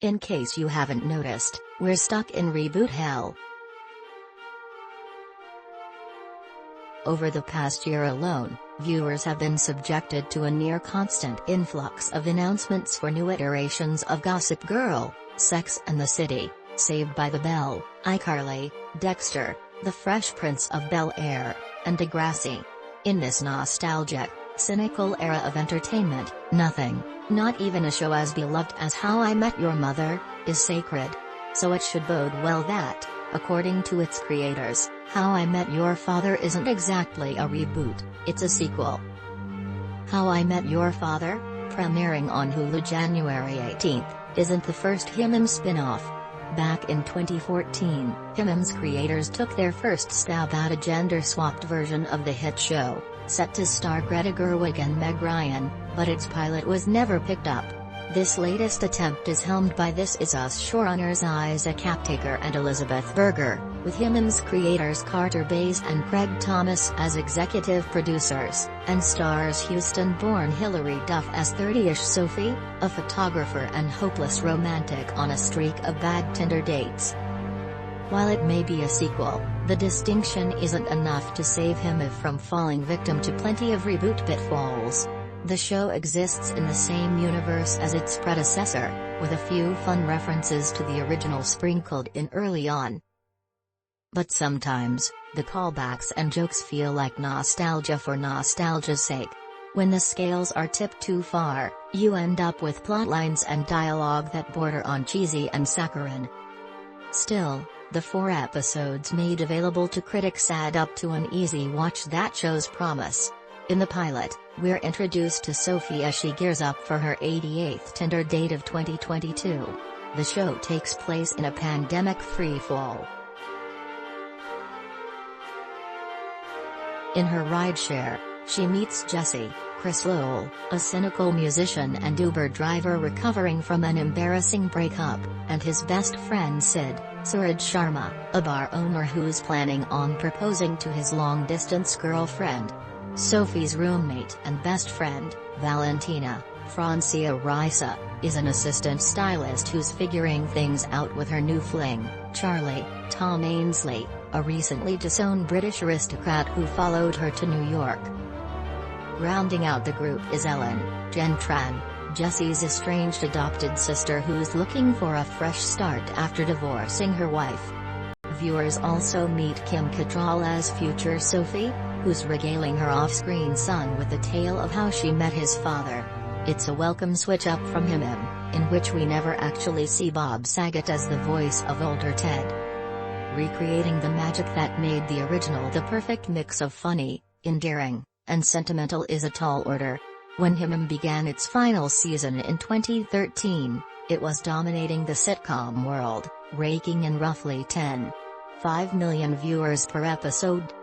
In case you haven't noticed, we're stuck in reboot hell. Over the past year alone, viewers have been subjected to a near-constant influx of announcements for new iterations of Gossip Girl, Sex and the City, Saved by the Bell, iCarly, Dexter, The Fresh Prince of Bel-Air, and Degrassi. In this nostalgic, cynical era of entertainment, nothing, not even a show as beloved as How I Met Your Mother, is sacred. So it should bode well that, according to its creators, How I Met Your Father isn't exactly a reboot, it's a sequel. How I Met Your Father, premiering on Hulu January 18, isn't the first HIMYM spin-off. Back in 2014, HIMYM's creators took their first stab at a gender-swapped version of the hit show, set to star Greta Gerwig and Meg Ryan, but its pilot was never picked up. This latest attempt is helmed by This Is Us showrunners Isaac Aptaker and Elizabeth Berger, with HIMYM's creators Carter Bays and Craig Thomas as executive producers, and stars Houston-born Hilary Duff as thirtyish Sophie, a photographer and hopeless romantic on a streak of bad Tinder dates. While it may be a sequel, the distinction isn't enough to save HIMYF from falling victim to plenty of reboot pitfalls. The show exists in the same universe as its predecessor, with a few fun references to the original sprinkled in early on. But sometimes, the callbacks and jokes feel like nostalgia for nostalgia's sake. When the scales are tipped too far, you end up with plotlines and dialogue that border on cheesy and saccharine. Still, the 4 episodes made available to critics add up to an easy watch that shows promise. In the pilot, we're introduced to Sophie as she gears up for her 88th Tinder date of 2022. The show takes place in a pandemic freefall. In her rideshare, she meets Jesse, Chris Lowell, a cynical musician and Uber driver recovering from an embarrassing breakup, and his best friend Sid, Suraj Sharma, a bar owner who's planning on proposing to his long-distance girlfriend. Sophie's roommate and best friend, Valentina, Francia Raisa, is an assistant stylist who's figuring things out with her new fling, Charlie, Tom Ainsley, a recently disowned British aristocrat who followed her to New York. Rounding out the group is Ellen, Tien Tran, Jesse's estranged adopted sister who's looking for a fresh start after divorcing her wife. Viewers also meet Kim Cattrall as future Sophie, who's regaling her off-screen son with a tale of how she met his father. It's a welcome switch-up from HIMYM, in which we never actually see Bob Saget as the voice of older Ted. Recreating the magic that made the original the perfect mix of funny, endearing, and sentimental is a tall order. When HIMYM began its final season in 2013, it was dominating the sitcom world, raking in roughly 10.5 million viewers per episode.